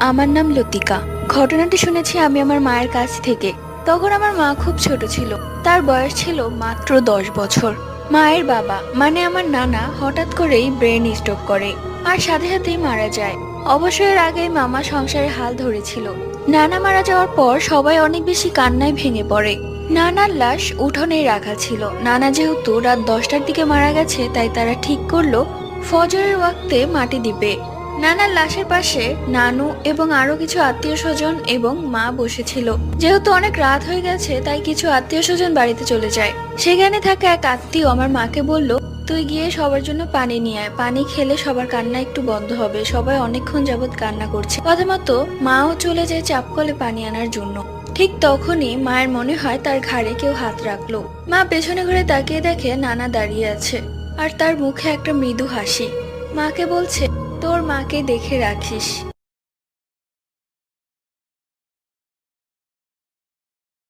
আমার নাম লতিকা। ঘটনাটি শুনেছি আমি আমার মায়ের কাছ থেকে। তখন আমার মা খুব ছোট ছিল, তার বয়স ছিল মাত্র 10 বছর। মায়ের বাবা মানে আমার নানা হঠাৎ করেই ব্রেন স্ট্রোক করে আর সাথে সাথেই মারা যায়। অবশ্যই এর আগেই মামা সংসারে হাল ধরেছিল। নানা মারা যাওয়ার পর সবাই অনেক বেশি কান্নায় ভেঙে পড়ে। নানার লাশ উঠোনেই রাখা ছিল। নানা যেহেতু রাত 10টার দিকে মারা গেছে, তাই তারা ঠিক করলো ফজরের ওয়াক্তে মাটি দিবে। নানার লাশের পাশে নানু এবং আরো কিছু আত্মীয় স্বজন এবং মা বসেছিল। যেহেতু অনেক রাত হয়ে গেছে, তাই কিছু আত্মীয় স্বজন বাড়িতে চলে যায়। সেখানে থাকা এক আত্মীয় আমার মাকে বলল, তুই গিয়ে সবার জন্য পানি নিয়ে আয়, পানি খেলে সবার কান্না একটু বন্ধ হবে, সবাই অনেকক্ষণ যাবৎ কান্না করছে। কথা মতো মাও চলে যায় চাপ কলে পানি আনার জন্য। ঠিক তখনই মায়ের মনে হয় তার ঘাড়ে কেউ হাত রাখলো। মা পেছনে ঘুরে তাকিয়ে দেখে নানা দাঁড়িয়ে আছে আর তার মুখে একটা মৃদু হাসি। মাকে বলছে, তোর মাকে দেখে রাখিস।